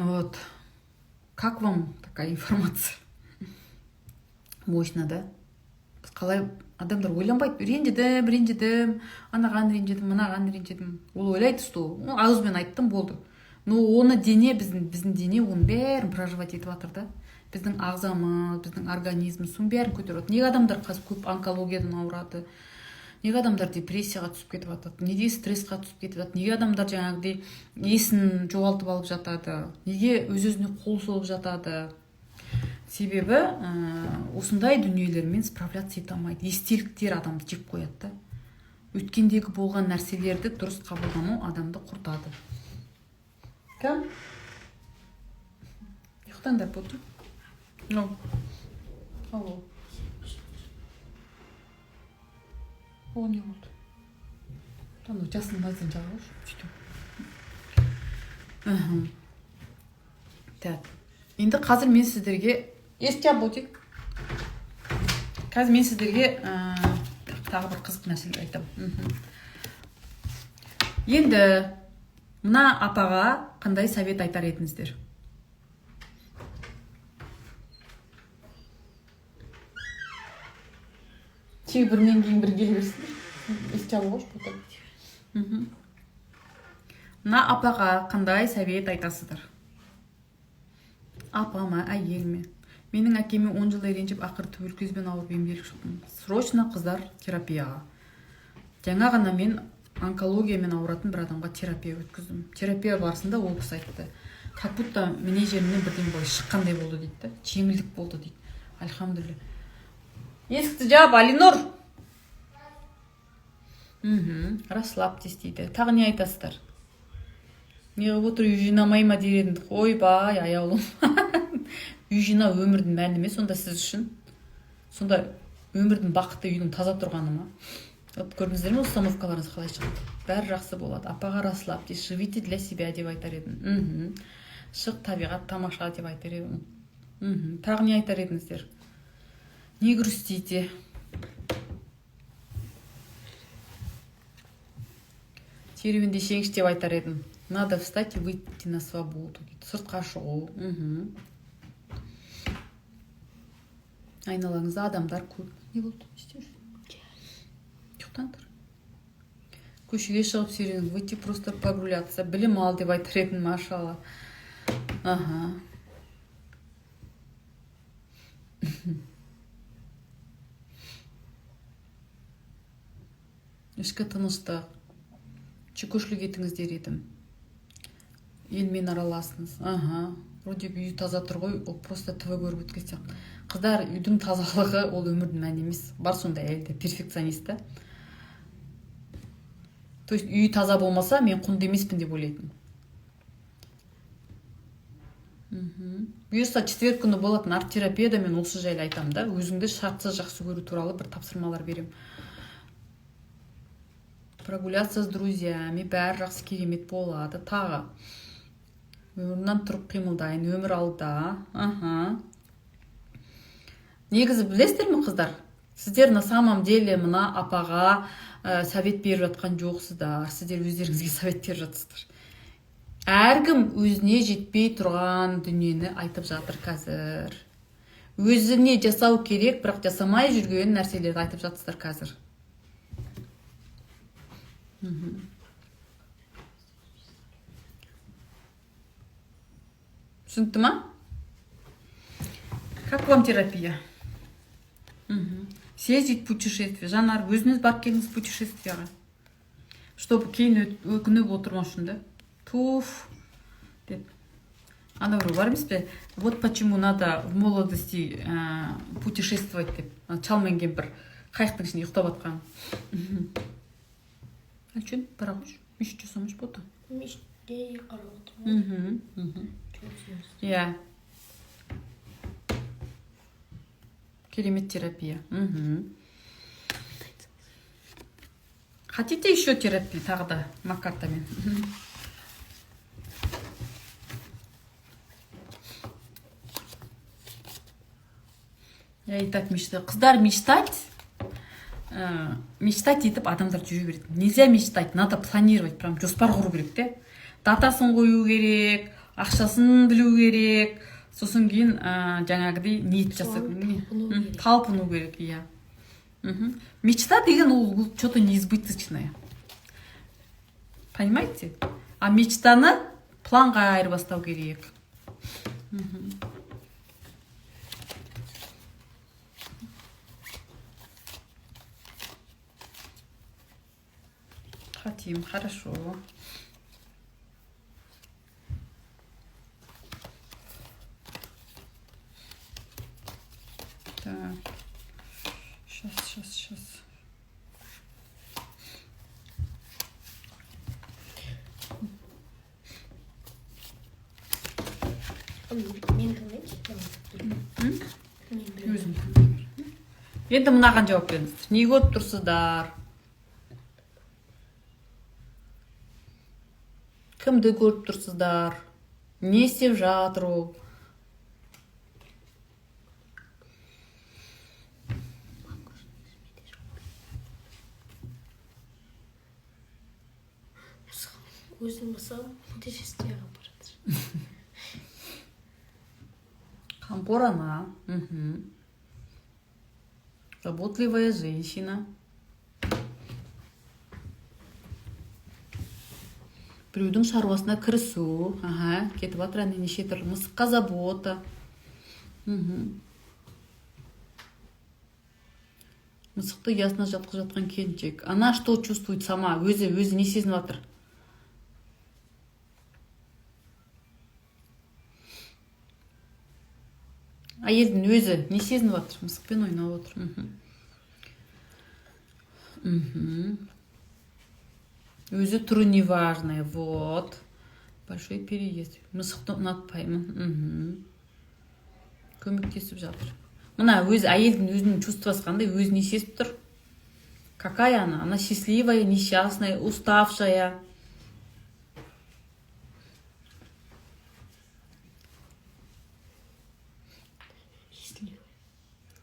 Вот. Как вам такая информация? Мощно, да? Қалай адамдар ойланбайды. Ренжідім, анаған ренжідім, мынаған ренжідім. Ол ойлайды, что ауызбен айттым, болды. Но оны дене, біздің дене оның бәрін проживать етіп жатыр да. Біздің ағзамыз, біздің организміміз соның бәрін көтеріп. Неге адамдар қазір көп онкологиядан ауырады? Неге адамдар депрессияға түсіп кетіп жатады? Неге стрессқа түсіп кетіп жатады? Неге адамдар жаңағыдай есін жоғалтып алып жатады? Неге өз-өзіне қол соғып жатады? Себебі осындай дүниелермен справляться ете алмайды. Естеліктер адамды жеп қояды да. Өткендегі болған нәрселерді дұрыс қабылдамау адамды құртады. Кім? Ұйықтаңдар болды. Алло. О, не болды. Там жасын майдан жағылыш. Так. Енді қазір мен сіздерге қазір мен сіздерге тағы бір қызық нәрселер айтамын. Енді мына апаға қандай совет айтар едіңіздер? Бірінен кейін бір келе берсін. Мына апаға қандай совет айтасыздар? Апама, әйелме. Менің әкеме 10 жыл ренжіп, ақыр туберкулезбен ауырып емделіп шықтым. Срочно қыздар терапияға. Жаңа ғана мен онкологиямен ауыратын бір адамға терапия өткіздім. Терапия барысында ол кісі айтты. Как будто менеджерімнен бірден былай шыққандай болды дейді. Жеңілдік болды дейді. Альхамдулилля. Есікті жап, Алинур. Расслабьтесь дейді. Тағы не айтасыздар? Неғып отыр, үй жинамай ма дер едім. Ойбай, аяулым. Үй жинау өмірдің мәні емес, сонда сіз үшін. Сонда өмірдің бақытты үйдің таза тұрғаны ма? Көрдіңіздер ме, установкаларыңыз қалай шығады? Бәрі жақсы болады. Апаға расслабьтесь, живите для себя деп айтар едім. Шық, табиғат тамаша деп айтар едім. Тағы не айтар едіңіздер? Не грустите? Серуендесеңіз деп айтар едім. Надо встать и выйти на свободу. Сыртқа шығу. Айналаңызда адамдар көп. Не болды? Ұйықтаңдар. Көшеге шығып серуен, выйти просто прогуляться. Білім ал деп айтар едім, машалла. Ішкі тыныштық. Көшілік етіңіздер едім. Елмен араласыңыз. Вроде үй таза тұр ғой, ол просто ТВ көріп өткен сияқты. Қыздар, үйдің тазалығы ол өмірдің мәні емес. Бар сондай әйелдер перфекционист та. То есть үй таза болмаса, мен құнды емеспін деп ойлайтын. Бұйырса четверг күні болатын арт-терапияда мен осы жайлы айтамын да. Өзіңді шартсыз жақсы көру туралы бір тапсырмалар берем. Прогуляться с друзьями, бәрі жақсы керемет болады. Тағы. Өмірінен тұрып қимылдайын, өмір алда. Негізі білесіздер ме, қыздар? Сіздер на самом деле мына апаға совет беріп жатқан жоқсыздар. Сіздер өздеріңізге совет беріп жатсыздар. Әркім өзіне жетпей тұрған дүниені айтып жатыр қазір. Өзіне жасау керек, бірақ жасамай жүрген нәрселерді айтып жатсыздар қазір. Түсінікті ма? Как вам терапия? Съездить в путешествие. Жанар, өзіңіз барып келіңіз путешествияға. Чтобы кейін өкініп отырмау үшін, да? Туф. Ана бір бар емес пе? Вот почему надо в молодости путешествовать деп. Чалменген бір қайықтың ішінде ұйықтап атқан. Әлчен, бара қойшы. Мешітте самыш бота. Мешітте қарап отырмын. Я. Керемет терапия. Хотите еще терапию тағы да макартамен? И так мечта. Қыздар мечтать етіп адамдар жүре береді. Нельзя мечтать, надо планировать, прям жоспар құру керек те. Датасын қою керек, ақшасын білу керек, сосын кейін жаңағыдай ниет жасап талпыну керек, иә. Мечта деген ол что-то неизбыточное. Понимаете? А мечтаны планға айырбастау керек. Хотим, хорошо. Так. Сейчас. Мен білмеймін. Өзім. Енді мынаған жауап беріңіздер. Не көріп тұрсыздар? Кімді көріп тұрсыздар? Не істеп жатыр ол? Өзім басам, нәтижесінде апаратыр. Қамқор ана. Заботливая женщина. Біреудің шаруасына кірісу. Кетіп жатыр, әне неше түрлі. Мысыққа забота. Мысықты ясына жатқызып жатқан келіншек. Она что чувствует сама? Өзі не сезініп жатыр? Әйелдің өзі не сезініп жатыр? Мысықпен ойнап отыр. Өзі түрі неважный. Вот. Большой переезд. Мысықты ұнатпаймын. Көмектесіп жатыр. Мына өзі әйелдің өзінің чувствосы қандай? Өзі не сезіп тұр? Какая она? Она счастливая, несчастная, уставшая.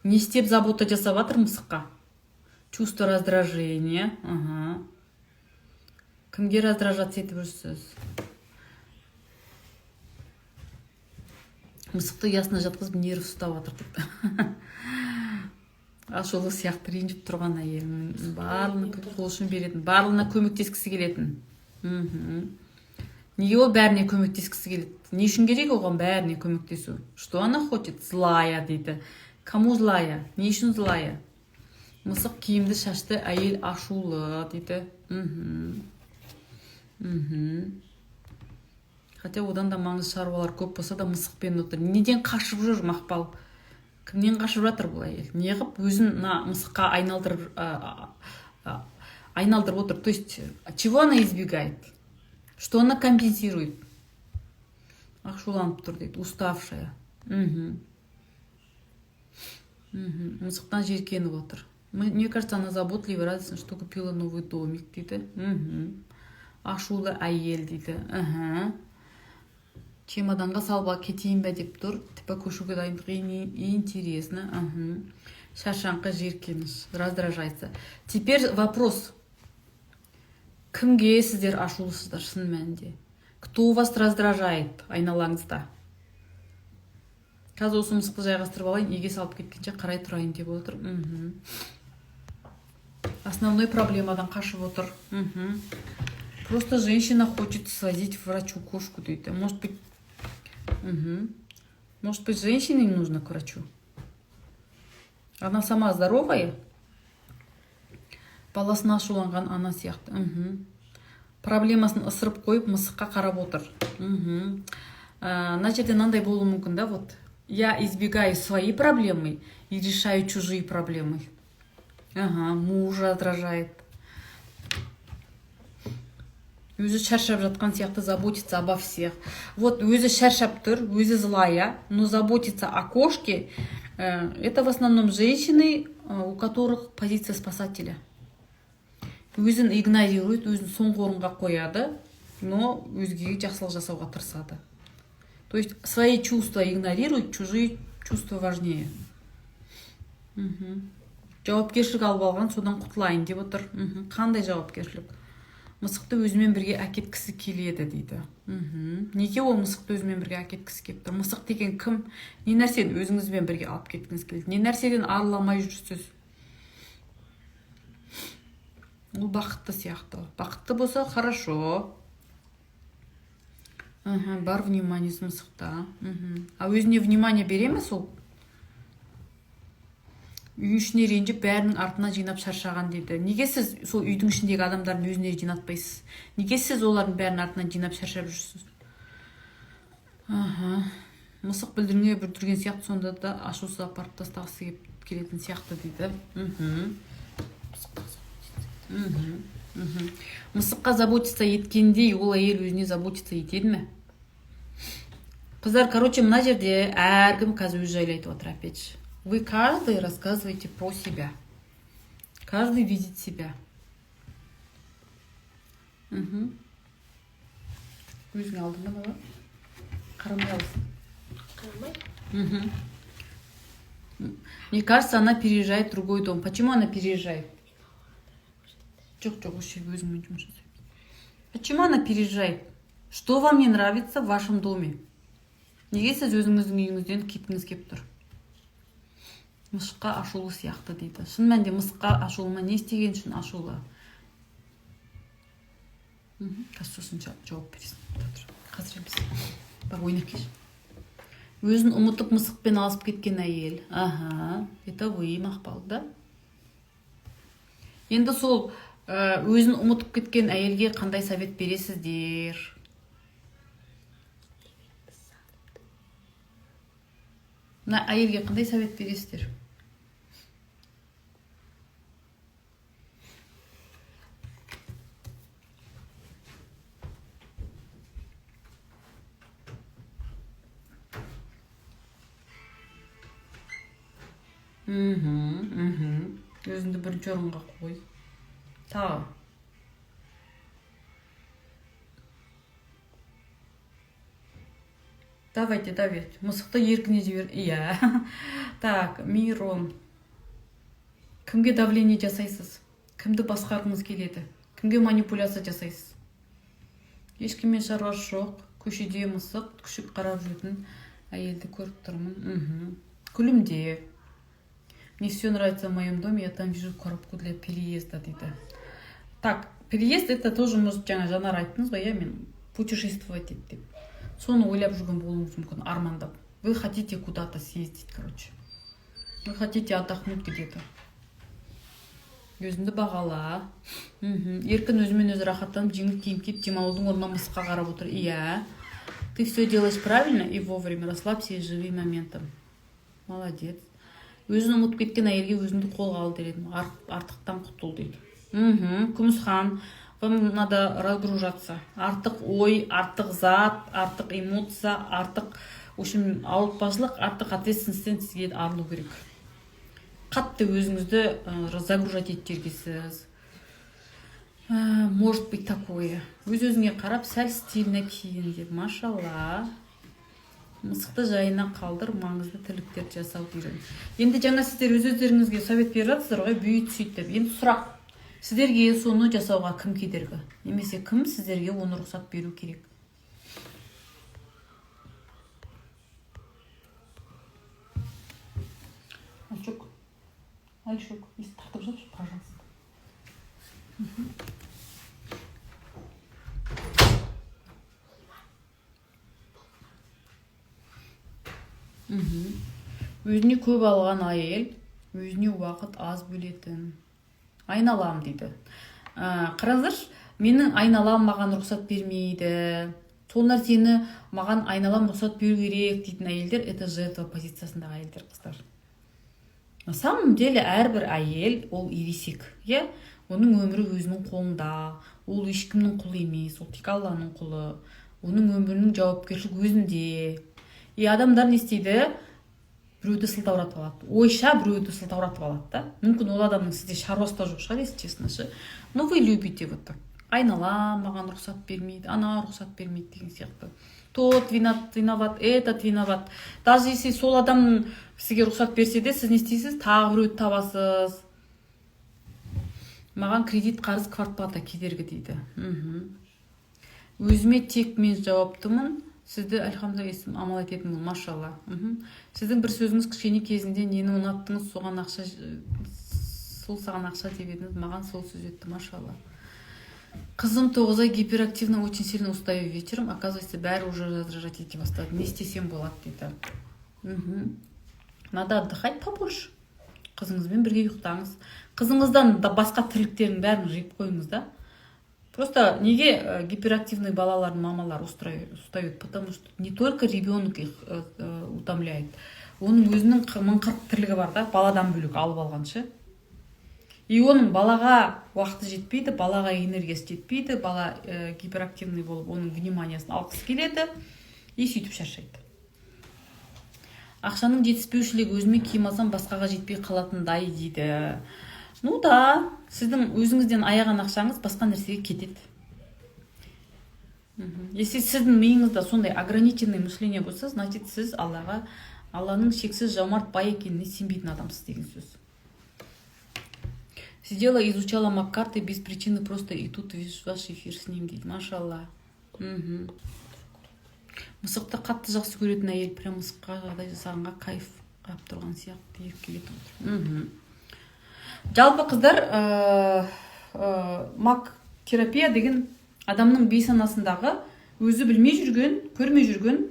Не істеп забота жасап жатыр мысыққа? Чувство раздражения. Кімге раздражаться етіп жүрсіз? Мысықты ясына жатқызып нерв ұстап жатыр деп. Ашулы сияқты ренжіп тұрған әйелінің барлығына қол ұшын беретін, барлығына көмектескісі келетін. Неге ол бәріне көмектескісі келеді? Не үшін керек оған бәріне көмектесу? Что она хочет? Злая дейді. Кому злая? Не үшін злая? Мысық киімді шашты әйел ашулы дейді. Хотя одан да маңыз шаруалар көп болса да мысықпен отыр. Неден қашып жүр Мақпал? Кімнен қашып жатыр бұл әйел? Не қып өзін мысыққа айналдырып отыр? То есть, чего она избегает? Что она компенсирует? Ашуланып тұр дейді. Уставшая. Мысықтан жеркеніп отыр. Мне кажется, она заботливая, радостна, что купила новый домик дейді. Ашулы әйел дейді. Чемоданға салып кетейін бе деп тұр. Типа көшуге дайындық. Интересно. Шаршаңқы жеркеніш. Раздражается. Теперь вопрос. Кімге сіздер ашулысыздар шын мәнінде? Кто вас раздражает айналаңызда? Қазір осы мысықты жайғастырып алайын, еге салып кеткенше қарай тұрайын деп отыр. Основной проблемадан қашып отыр. Просто женщина хочет свозить к врачу кошку дейді. Может быть, женщине не нужно к врачу? Она сама здоровая? Баласына ашуланған ана сияқты. Проблемасын ысырып қойып, мысыққа қарап отыр. Мына жерде мынандай болуы мүмкін, да, вот. Я избегаю свои проблемы и решаю чужие проблемы. Муж раздражает. Өзі шаршап жатқан сияқты заботиться обо всех. Вот өзі шаршап тұр, өзі злая, но заботиться о кошке это в основном женщины, у которых позиция спасателя. Өзін игнорирует, өзін соңғы орынға қояды, но өзгеге жақсылық жасауға тырысады. То есть свои чувства игнорируют, чужие чувства важнее. Жауапкершілік алып алған, содан құтылайын деп отыр. Қандай жауапкершілік? мысықты өзімен бірге әкеткісі келеді дейді. Неге ол мысықты өзімен бірге әкеткісі келіп тұр? Мысық деген кім? Не нәрсені өзіңізбен бірге алып кеткіңіз келеді? Не нәрседен арыламай жүрсіз? Ол бақытты сияқты. Бақытты болса, хорошо. Бар внимание мысықта. А өзіне внимание бере ме сол? Үй ішіне ренжіп, бәрінің артына жинап шаршаған дейді. Неге сіз сол үйдің ішіндегі адамдардың өзіне жинатпайсыз? Неге сіз олардың бәрінің артынан жинап шаршап жүрсіз? Мысық бүлдірген сияқты, сонда да ашусыз апарып тастағысы келетін сияқты дейді. Мысыққа заботиться еткендей, ол әйел өзіне заботиться етеді ме? Қыздар, короче, мына жерде әркім қазір өз жайлы айтып отыр опять. Вы каждый рассказываете про себя. Каждый видит себя. Өзің алдында ма? Қарамай алысың. Қарамай? Мне кажется, она переезжает в другой дом. Почему она переезжает? Жоқ, өзіңмен жұмыс жасайды. Почему она переезжает? Что вам не нравится в вашем доме? Неге сіз өзіңіздің үйіңізден кеткіңіз келіп тұр? Мысыққа ашулы сияқты дейді. Шын мәнінде мысыққа ашулы ма? Не істеген үшін ашулы? Сосын жауап бересің. Қазір емес. Бар, ойнап кеш. Өзін ұмытып мысықпен алысып кеткен әйел. Это вы, Мақпал, да? Енді сол өзін ұмытып кеткен әйелге қандай совет бересіздер? Әйелге қандай совет бересіздер? Өзіңді бірінші орынға қой. Тағы. Давайте. Мысықты еркіне жібер. Иә. Так, Мирон. Кімге давление жасайсыз? Кімді басқарғыңыз келеді? Кімге манипуляция жасайсыз? Ешкіммен шаруасы жоқ. Көшеде мысық, күшік қарап жүретін әйелді көріп тұрмын. Күлімде. Мне все нравится в моем доме, я там вижу коробку для переезда, дейді. Так, переезд это тоже, может, жаңа Жанар айттыңыз ғой, мен путешествовать ет деп. Соны ойлап жүрген болуыңыз мүмкін, армандап. Вы хотите куда-то съездить, короче. Вы хотите отдохнуть где-то. Өзіңді бағала. Еркін өзімен өзі рахаттанып, жеңіл киім киіп, демалудың орнына мысыққа қарап отыр. Иә. Ты все делаешь правильно и вовремя. Расслабься и живи моментом. Молодец. Өзін ұмытып кеткен әйелге өзіңді қолға ал дедім. Артықтан құтыл дейді. Күмісхан, вам надо разгружаться. Артық ой, артық зат, артық эмоция, артық, в общем, ауыртпашылық, артық ответственностьтен сізге арылу керек. Қатты өзіңізді загружать етергесіз. Может быть такое. Өз-өзіңе қарап, сәл стильно киін деп. Машалла. Мысықты жайына қалдыр, маңызды тірліктерді жасау үйрен. Енді жаңа сіздер өз-өздеріңізге совет беріп жатсыздар ғой, бүйт сөйтіп. Енді сұрақ, сіздерге соны жасауға кім кедергі? Немесе кім сіздерге оны рұқсат беру керек? Альшок, если тартып жатшы, пожалуйста. Өзіне көп алған әйел, өзіне уақыт аз бөлетін. Айналам дейді. Қараңыздаршы, менің айналам маған рұқсат бермейді. Сол нәрсені маған айналам рұқсат беру керек дейтін әйелдер, это жертва позициясындағы әйелдер, қыздар. На самом деле әрбір әйел ол ересек, иә? Оның өмірі өзінің қолында, ол ешкімнің құлы емес, ол тек Алланың құлы. Оның өмірінің жауапкершілігі өзінде. И адамдар не істейді? Біреуді сылтауратып алады. Ойша біреуді сылтауратып алады да. Мүмкін ол адамның сізде шаруасы жоқ шығар, если честно ше. Но вы любите вот так. Айналам маған рұқсат бермейді, ана рұқсат бермейді деген сияқты. Тот виноват, этот виноват. Даже если сол адам сізге рұқсат берсе де, сіз не істейсіз? Тағы біреуді табасыз. Маған кредит қарыз квартплата кедергі дейді. Өзіме тек мен жауаптымын. Сізді әлхамдулилла естім амал ететінмін, машалла. Сіздің бір сөзіңіз кішкене кезінде нені ұнаттыңыз, сол саған ақша деп едіңіз, маған сол сөз етті, машалла. Қызым 9 гиперактивно, очень сильно устаю вечером, оказывается, бәрі уже раздражать ете бастады. Не істесем болады дейді. Надо отдыхать побольше. Қызыңызбен бірге ұйықтаңыз. Қызыңыздан да басқа тірліктердің бәрін жиып қойыңыз да. Просто неге гиперактивный балалардың мамалары устают? Потому что не только ребенок их утомляет. Оның өзінің мың-қырық тірлігі бар да, баладан бөлек алып алғанша. И оның балаға уақыты жетпейді, балаға энергиясы жетпейді, бала гиперактивный болып, оның вниманиясын алғысы келеді и сөйтіп шаршайды. Ақшаның жетіспеушілігі өзіме киім алсам басқаға жетпей қалатындай дейді. Ну да, сіздің өзіңізден аяған ақшаңыз басқа нәрсеге кетеді. Если сіздің миыңызда сондай ограниченный мышление болса, значит сіз Алланың шексіз жомарт бай екеніне сенбейтін адамсыз деген сөз. Сидела, изучала Маккарты без причины просто, и тут ваш эфир с ним дейді. Машалла. Мысықты қатты жақсы көретін әйел, прям мысыққа жағдай жасағанға кайф қап тұрған сияқты еркелетіп отыр. Жалпы қыздар, мак терапия деген адамның бейсанасындағы өзі білмей жүрген, көрмей жүрген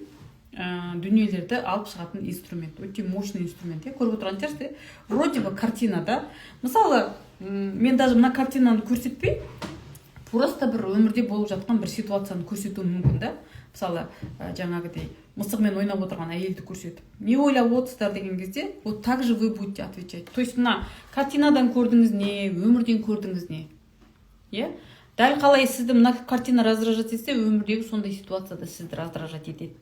дүниелерді алып шығатын инструмент. Өте мощный инструмент. Көріп отырған терсте, вроде бы картина, да? Мысалы, мен даже мына картинаны көрсетпей, просто бір өмірде болып жатқан бір ситуацияны көрсету мүмкін, да? Мысалы, жаңағыдай мысықмен ойнап отырған әйелді көрсетіп. Не ойлап отырсыздар деген кезде, вот так же вы будете отвечать. То есть мына картинадан көрдіңіз не, өмірден көрдіңіз не? Дәл қалай сізді мына картина раздражать етсе, өмірдегі сондай ситуацияда сізді раздражать етеді.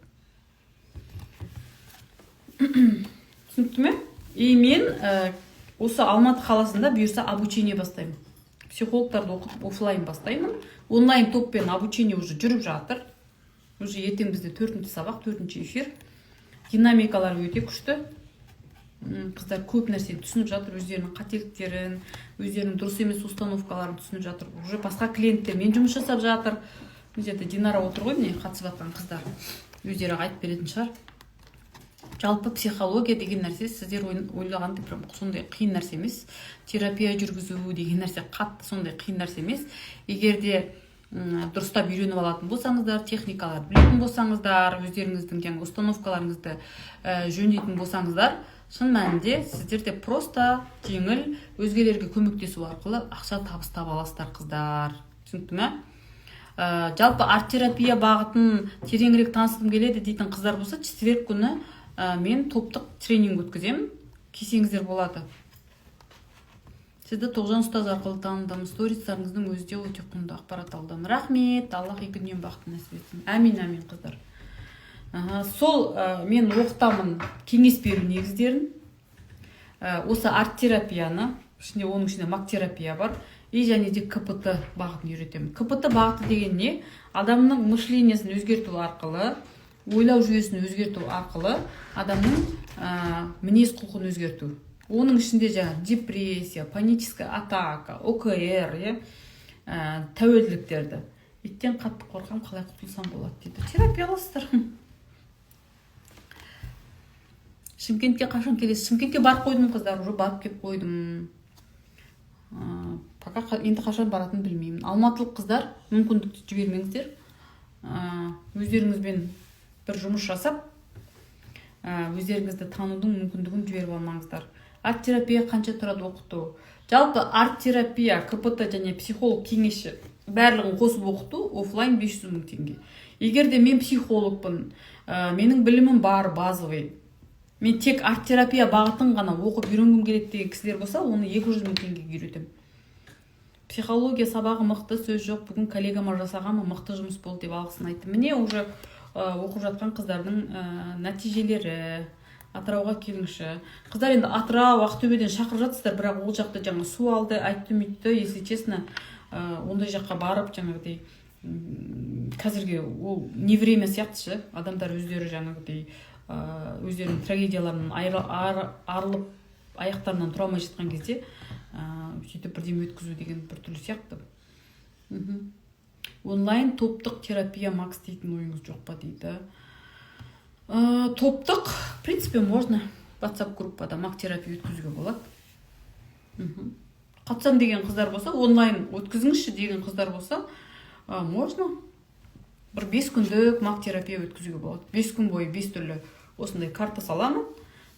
Түсінікті ме? И мен осы Алматы қаласында бұйырса обучение бастаймын. Психологтарды оқытып офлайн бастаймын. Онлайн топпен обучение уже жүріп жатыр. Уже ертең бізде 4-ші сабақ, 4-ші эфир. Динамикалар өте күшті. Қыздар көп нәрсені түсініп жатыр, өздерінің қателіктерін, өздерінің дұрыс емес установкаларын түсініп жатыр. Уже басқа клиенттермен жұмыс жасап жатыр. Бұл жерде Динара отыр ғой, міне қатысып жатқан қыздар. Өздері айтып беретін шығар. Жалпы психология деген нәрсе сіздер ойлағандай прям сондай қиын нәрсе емес. Терапия жүргізу деген нәрсе қатты сондай қиын нәрсе емес. Егер де дұрыстап үйреніп алатын болсаңыздар, техникалар білетін болсаңыздар, өздеріңіздің установкаларыңызды жөндейтін болсаңыздар, шын мәнінде сіздерде просто жеңіл өзгелерге көмектесу арқылы ақша табыс таба аласыздар қыздар. Түсінікті ме? Жалпы арт-терапия бағытын тереңірек танысқым келеді дейтін қыздар болса, четверг күні мен топтық тренинг өткіземін. Келсеңіздер болады. Сізді Тоғжан ұстаз арқылы таныдым. Сторицларыңыздың өзі де өте құнды ақпарат алдым. Рахмет, Аллах екі дүниені бақытын нәсіп етсін. Әмин, қыздар. Сол мен оқытамын кеңес беру негіздерін. Осы арт-терапияны, оның ішінде мак-терапия бар. И және де КПТ бағытын үйретемін. КПТ бағыты деген не? Адамның мышлениесін өзгерту арқылы, ойлау жүйесін өзгерту арқылы адамның мінез құлқын өзгерту. Оның ішінде депрессия, паническая атака, ОКР, тәуелділіктерді. Иттен қатты қорқам, қалай құтылсам болады дейді. Терапия аласыздар. Шымкентке қашан келесіз? Шымкентке барып қойдым қыздар, уже барып кеп қойдым. Пока енді қашан баратын білмеймін. Алматылық қыздар мүмкіндікті жібермеңіздер. Өздеріңізбен бір жұмыс жасап, өздеріңізді танудың мүмкіндігін жіберіп алмаңыздар. Арт-терапия қанша тұрады оқыту? Жалпы арт-терапия, КПТ және психолог кеңесші барлығын қосып оқыту офлайн 500 мың теңге. Егер де мен психологпын, менің білімім бар, базовый, мен тек арт-терапия бағытын ғана оқып үйренгім келеді деген кісілер болса, оны 200 мың теңгеге үйретемін. Психология сабағы мықты, сөз жоқ, бүгін коллегама жасағанмын, мықты жұмыс болды деп алғысын айтты. Міне уже оқып жатқан қыздардың нәтижелері. Атырауға келіңші. Қыздар енді Атырау, Ақтөбеден шақырып жатсыздар, бірақ ол жақта жаңа су алды, айтты мүйтті, если честно, ондай жаққа барып жаңағыдай қазірге ол не время сияқтышы, адамдар өздері жаңағыдай өздерінің трагедияларынан арылып аяқтарынан тұра алмай жатқан кезде сөйтіп бірдеме өткізу деген бір түрлі сияқты. Онлайн топтық терапия макс дейтін ойыңыз жоқ па дейді. Топтық, в принципе, можно WhatsApp группада мак терапия өткізуге болады. Қатсам деген қыздар болса, онлайн өткізіңізші деген қыздар болса, можно бір 5 күндік мак терапия өткізуге болады. 5 күн бойы 5 түрлі осындай карта саламын.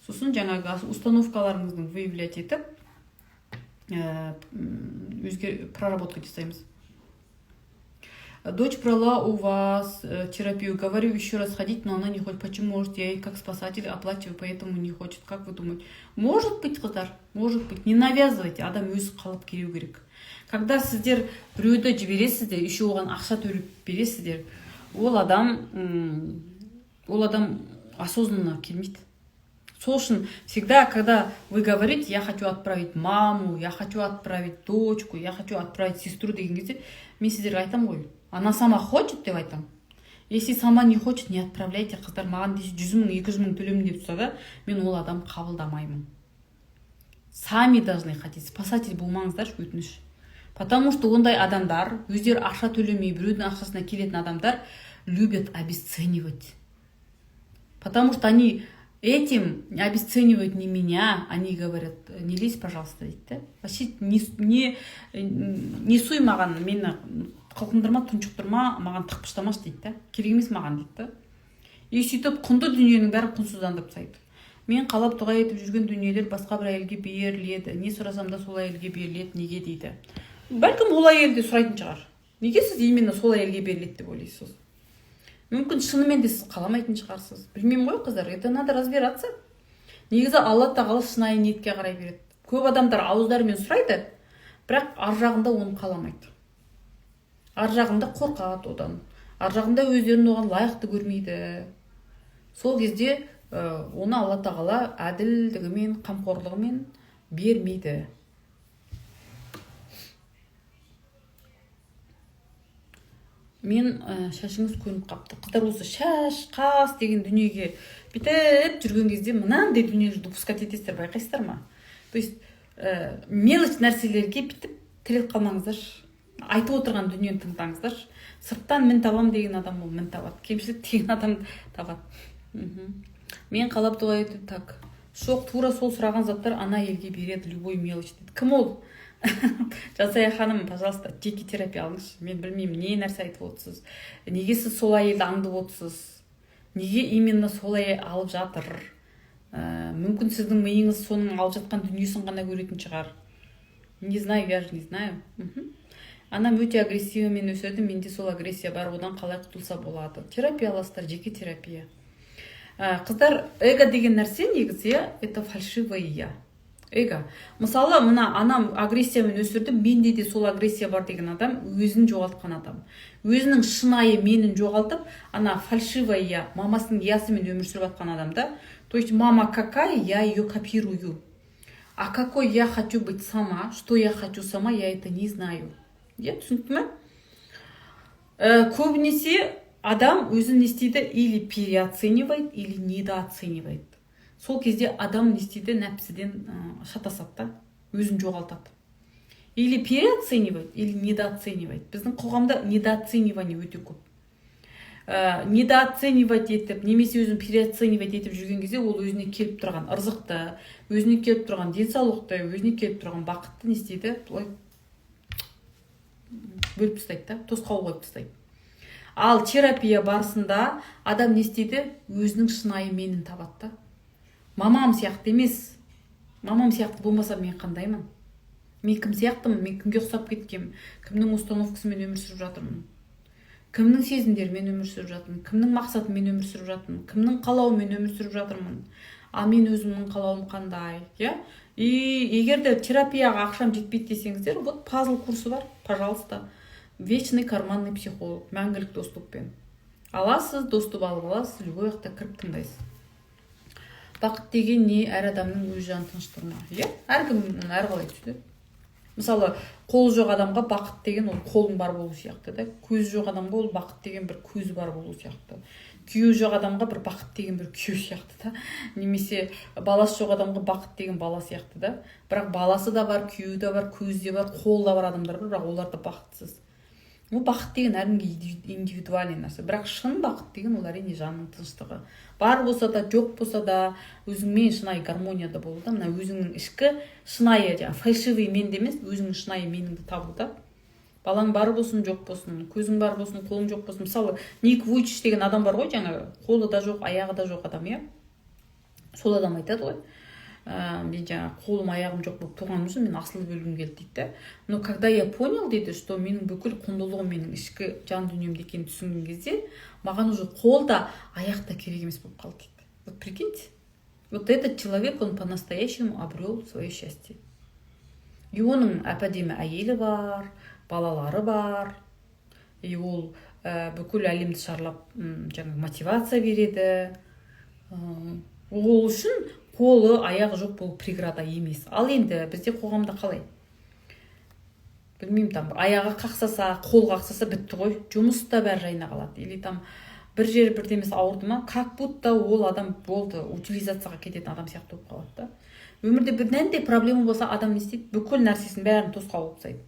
Сосын жаңағы установкаларыңыздың выявлять етіп, проработка жасаймыз. Дочь брала у вас терапию, говорю еще раз ходить, но она не хочет. Почему? Может, я ей как спасатель оплачиваю, поэтому не хочет. Как вы думаете? Может быть, қыздар, может быть. Не навязывайте, адам өзі қалып келу керек. Когда сіздер біреуді жібересіздер, еще оған ақша төлеп бересіздер, ол адам осознанно келмейді. Сол үшін всегда, когда вы говорите, я хочу отправить маму, я хочу отправить дочку, я хочу отправить сестру деген кезде, мен сіздерге айтам ғой, она сама хочет деп айтам. Если сама не хочет, не отправляйте, қыздар. Маған 100 мың, 200 мың төлемін деп тұрса да, мен ол адам қабылдамаймын. Сами должны хотеть. Спасатель болмаңыздар, өтініш. Потому что ондай адамдар, өздері ақша төлемей, біреудің ақшасына келетін адамдар любят обесценивать. Потому что они этим обесценивают не меня, они говорят, не лезь, пожалуйста, дейді. Вообще не суй маған, мені қылқындырма, тұншықтырма, маған тықпыштамаш дейді. Керек емес маған дейді. И сөйтіп құнды дүниенің бәрі құнсыздандырып тастайды. Мен қалап дұға етіп жүрген дүниелер басқа бір әйелге беріледі. Не сұрасам да сол әйелге беріледі, неге дейді. Бәлкім ол әйелді сұрайтын шығар. Неге сіз именно сол әйелге беріледі деп ойлайсыз? Мүмкін шынымен де сіз қаламайтын шығарсыз. Білмеймін ғой, қыздар, это надо разбираться. Негізі Алла тағала шынайы ниетке қарай береді. Көп адамдар ауыздарымен сұрайды, бірақ ар жағында оны қаламайды. Ар жағында қорқады одан. Ар жағында өздерін оған лайықты көрмейді. Сол кезде оны Алла тағала әділдігімен, қамқорлығымен бермейді. Мен шашыңыз көніп қапты. Қыздар осы шаш, қас деген дүниеге бітіп жүрген кезде мынандай дүниелерді допускать етесіздер, байқайсыздар ма? То есть мелочь нәрселерге бітіп тіреліп қалмаңыздар. Айтып отырған дүниені тыңдаңыздар. Сырттан мін табам деген адам ол мін табады. Кемшілік деген адам табады. Мен қалап дұға етіп, так. Шоқ, тура сол сұраған заттар ана елге береді, любой мелочь дейді. Кім ол? Жасая ханым, пожалуйста, жеке терапия алыңызшы. Мен білмеймін, не нәрсе айтып отырсыз. Неге сіз сол әйелді аңдып отырсыз? Неге именно сол әйел алып жатыр? Мүмкін сіздің миыңыз соның алып жатқан дүниесін ғана көретін шығар. Не знаю, я же не знаю. Анам өте агрессивмен өседі, менде сол агрессия бар, одан қалай құтылса болады? Терапия аласыздар, жеке терапия. Қыздар, эго деген нәрсе негізі, это фальшивое я. Эго. Мысалы, мына анам агрессиямен өсірді, менде де сол агрессия бар деген адам өзін жоғалтқан адам. Өзінің шынайы менін жоғалтып, ана фальшивое я, мамасының ясымен өмір сүріп жатқан адамда. То есть мама какая, я ее копирую. А какой я хочу быть сама, что я хочу сама, я это не знаю. Түсінікті ме? Көбінесе адам өзін не істейді, или переоценивает, или недооценивает. Сол кезде адам не істейді, нәпсіден шатасады, өзін жоғалтады. Или переоценивает, или недооценивает. Біздің қоғамда недооценивание өте көп. Недооценивать етіп, немесе өзін переоценивать етіп жүрген кезде ол өзіне келіп тұрған ырзықты, өзіне келіп тұрған денсаулықты, өзіне келіп тұрған бақытты не істейді, былай бөліп тастайды, тосқауыл қойып тастайды. Ал терапия барысында адам не істейді, өзінің шынайы менін табады. Мамам сияқты емес. Мамам сияқты болмаса мен қандаймын? Мен кім сияқтымын? Мен кімге ұқсап кеткем? Кімнің установкасымен өмір сүріп жатырмын? Кімнің сезімдерімен өмір сүріп жатырмын? Кімнің мақсатымен өмір сүріп жатырмын? Кімнің қалауымен өмір сүріп жатырмын? А мен өзімнің қалауым қандай? И егер де терапияға ақшам жетпейді десеңіздер, вот пазл курсы бар, пожалуйста. Вечный карманный психолог, мәңгілік доступпен. Аласыз, доступ алып аласыз, любой уақытта кіріп тыңдайсыз. Бақыт деген не? Әр адамның өз жан тыныштығына. Әркім әрқалай түсінеді. Мысалы, қолы жоқ адамға бақыт деген ол қолың бар болу сияқты да. Көзі жоқ адамға ол бақыт деген бір көзі бар болу сияқты. күйеуі жоқ адамға бір бақыт деген бір күйеу сияқты да, немесе баласы жоқ адамға бақыт деген бала сияқты да. Бірақ баласы да бар, күйеуі де бар, көзі де бар, қолы да бар адамдар бар, бірақ олар да бақытсыз. Ол бақыт деген әркімге индивидуальный нәрсе. Бірақ шын бақыт деген ол әрине жанның тыныштығы. Бар болса да, жоқ болса да, өзіңмен шынайы гармонияда болу да. Мына өзіңнің ішкі шынайы, фальшивый менде емес, өзіңнің шынайы меніңді табу да. Балаң бар болсын, жоқ болсын, көзің бар болсын, қолың жоқ болсын. Мысалы, Ник Вуйчич деген адам бар ғой, жаңағы қолы да жоқ, аяғы да жоқ адам, иә. Сол адам айтады ғой. Мен жаңағы қолым, аяғым жоқ болып туғаным үшін мен асылып өлгім келді дейді да. Но когда я понял дейді, что менің бүкіл құндылығым менің ішкі жан дүниемде екенін түсінген кезде, маған уже қол да, аяқ та керек емес болып қалды дейді. Вот прикиньте. Вот этот человек, он по-настоящему обрел свое счастье. И оның әп-әдемі әйелі бар, балалары бар, и ол бүкіл әлемді шарлап жаңағы мотивация береді. Ол үшін қолы, аяғы жоқ болу преграда емес. Ал енді бізде қоғамда қалай? Білмеймін, там аяғы қақсаса, қол қақсаса бітті ғой, жұмыста бәрі жайына қалады. Или там бір жері бірдемесі ауырды ма, как будто ол адам болды, утилизацияға кететін адам сияқты болып қалады да. Өмірде бір нендей проблема болса, адам не істейді? Бүкіл нәрсесін бәрін тосқауыл жасайды.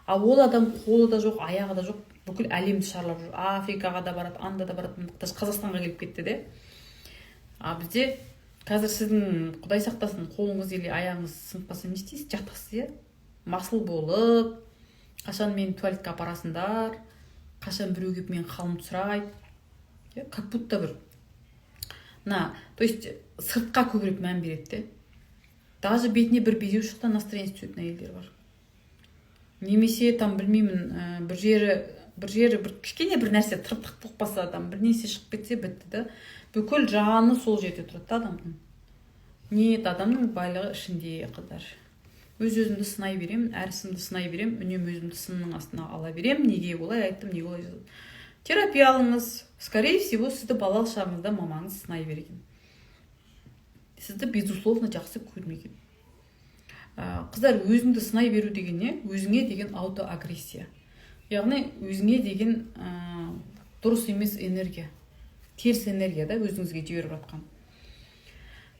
Ал ол адам қолы да жоқ, аяғы да жоқ, бүкіл әлемді шарлап жүр. Африкаға да барады, анда да барады, даже Қазақстанға келіп кетті де. А бізде қазір сіздің, Құдай сақтасын, қолыңыз или аяғыңыз сынып қалса не істейсіз? Жатасыз, иә? Масыл болып, қашан мені туалетке апарасыңдар, қашан біреу келіп менің халымды сұрайды. Как будто бір. То есть сыртқа көбірек мән береді. Даже бетіне бір безеу шықта настроение түсетін әйелдер бар. Немесе там білмеймін, бір жері бір кішкене бір нәрсе тыртық баса, там бір нәрсе шығып кетсе бітті да. Бүкіл жаны сол жерде тұрады адамның. Нет, адамның байлығы ішінде, қыздар. Өз-өзімді сынай беремін, әр ісімді сынай беремін, үнемі өзімді сынның астына ала беремін. Неге олай айттым, неге олай жаздым. Терапия алыңыз. Скорее всего, сізді балалық шағыңызда мамаңыз сынай берген. Сізді безусловно жақсы көрмеген. Қыздар, өзіңді сынай беру деген не? Өзіңе деген аутоагрессия. Яғни өзіңе деген дұрыс емес энергия. Теріс энергия да, өзіңізге жіберіп жатқан.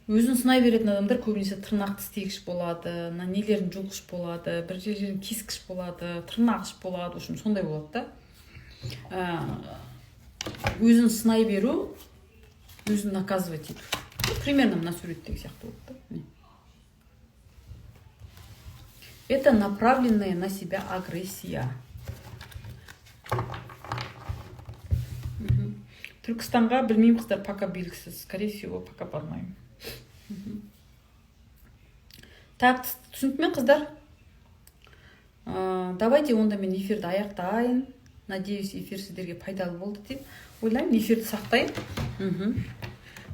Өзін сынай беретін адамдар көбінесе тырнақ тістегіш болады, нелерін жұлғыш болады, бір жерлерін кескіш болады, тырнағыш болады, үшін сондай болады да. Өзін сынай беру, өзін наказывать ету. Примерно мына суреттегі сияқты болады да. Это направленная на себя агрессия. Түркістанға білмеймін, қыздар, пока белгісіз. Скорее всего, пока бармаймын. Так, түсініп ме, қыздар? Давайте онда мен эфирді аяқтайын. Надеюсь, эфир сіздерге пайдалы болды деп ойлаймын. Эфирді сақтайын.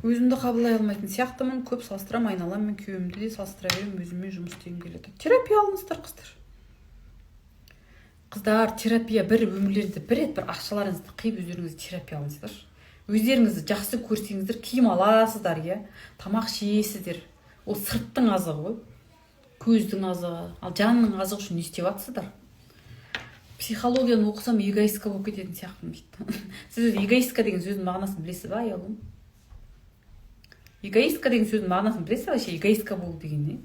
Өзімді қабылдай алмайтын сияқтымын, көп салыстырам, айналам, мен күйеуімді де салыстыра берем, өзіммен жұмыс істегім келеді. Терапия алыңыздар, қыздар. Қыздар, терапия бір өмірлерді бір рет бір ақшаларыңызды қиып өздеріңізді терапия алыңыздар. Өздеріңізді жақсы көрсеңіздер, киім аласыздар, иә, тамақ жейсіздер. Ол сырттың азығы ғой, көздің азығы, ал жанның азығы үшін не істеп жатсыздар? Психологияны оқысам эгоистка болып кететін сияқтымын дейді. Сіз эгоистка деген сөздің мағынасын білесіз ба, аялым? Эгоистка деген сөздің мағынасын білесіз ба? Эгоистка болу деген не?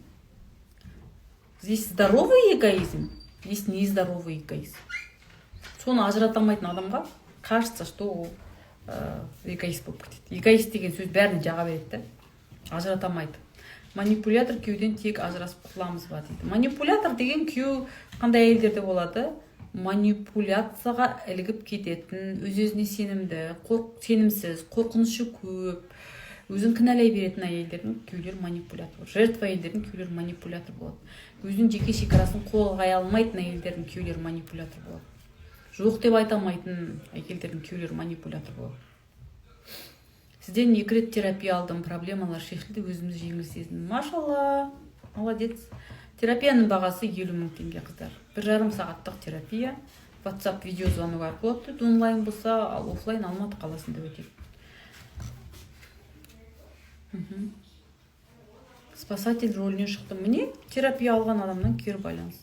Здесь здоровый эгоизм, здесь нездоровый эгоизм. Соны ажырата алмайтын адамға кажется, что ол эгоист болып кетеді. Эгоист деген сөз бәріне жаға береді, ажырата алмайды. Манипулятор күйеуден тек ажырасып құтыламыз ба дейді. Манипулятор деген күйеу қандай әйелдерде болады? Манипуляцияға ілігіп кететін, өз-өзіне сенімді, сенімсіз, қорқынышы көп, өзін кінәлай беретін әйелдердің күйеулері манипулятор. Жертва әйелдердің күйеулері манипулятор болады. Өзінің жеке шекарасын қорғай алмайтын әйелдердің күйеулері манипулятор болады. Жоқ деп айта алмайтын әйелдердің күйеулері манипулятор болады. Сізден 2 рет терапия алдым, проблемалар шешілді, өзімді жеңіл сезіндім. Машалла, молодец. Терапияның бағасы 50 000 теңге, қыздар. 1,5 сағаттық терапия. WhatsApp видеозвонок арқылы өтеді, онлайн болса, ал офлайн Алматы қаласында өтеді. Спасатель рөлінен шықтым. Мне терапия алған адамнан кері байланыс.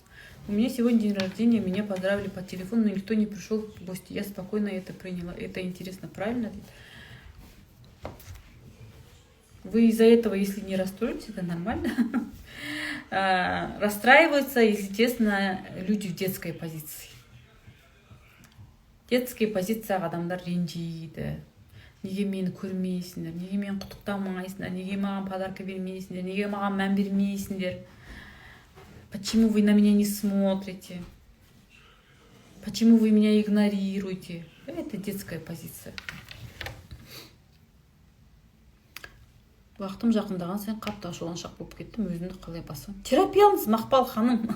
У меня сегодня день рождения, меня поздравили по телефону, но никто не пришел в гости. Я спокойно это приняла. Это интересно, правильно? Вы из-за этого, если не расстроитесь, это нормально. Расстраиваются, естественно, люди в детской позиции. Детский позицияға адамдар ренжиді. Неге мені көрмейсіңдер, неге мені құттықтамайсыңдар, неге маған подарка бермейсіңдер, неге маған мән бермейсіңдер, почему вы на меня не смотрите, почему вы меня игнорируете. Это детская позиция. Уақытым жақындаған сайын қатты ашуланшақ болып кеттім, өзімді қалай басам. Терапия алыңыз, Мақпал ханым.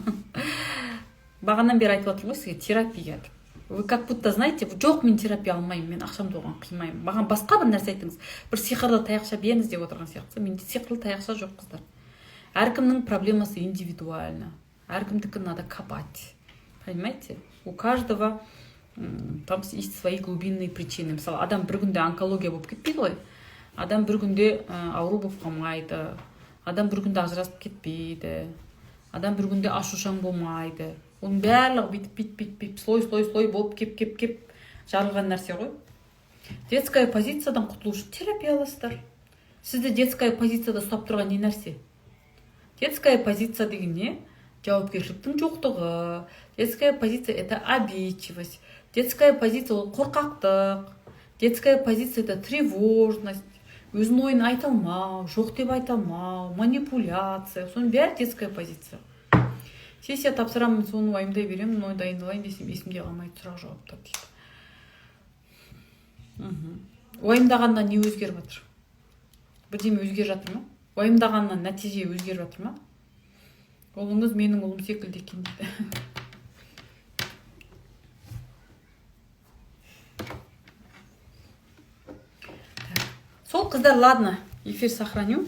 Бағанан бері айтып отырмын ғой сізге, терапия. Вы как будто знаете, жоқ, мен терапия алмаймын, мен ақшамды оған қимаймын. Маған басқа бір нәрсе айтыңыз. Бір сиқырлы таяқша беріңіз деп отырған сияқты. Менде сиқырлы таяқша жоқ, қыздар. Әркімнің проблемасы индивидуально. Әркімдікі надо копать. Понимаете? У каждого там есть свои глубинные причины. Мысалы, адам бір күнде онкология болып кетпейді ғой. Адам бір күнде ауру болып қалмайды. Адам бір күнде ажырасып кетпейді. Адам бір күнде ашушаң болмайды. Оның барлығы бүйтіп слой болып кеп жарылған нәрсе ғой. Детская позициядан құтылу үшін терапия аласыздар. Сізді детская позицияда ұстап тұрған не нәрсе? Детская позиция деген не? Жауапкершіліктің жоқтығы. Детская позиция это обидчивость. Детская позиция ол қорқақтық. Детская позиция это тревожность. Өзінің ойын айта алмау, жоқ деп айта алмау, манипуляция. Соның бәрі детская позиция. Сессия тапсырамын, соны уайымдай беремін, ой дайындалайын десем, есімде қалмайды сұрақ жауаптар дейді. Уайымдағаннан не өзгеріп жатыр? Бірдеме өзгеріп жатыр ма? Уайымдағаннан нәтиже өзгеріп жатыр ма? Ұлыңыз менің ұлым секілді екен дейді. Сол, қыздар, ладно, эфир сохраню.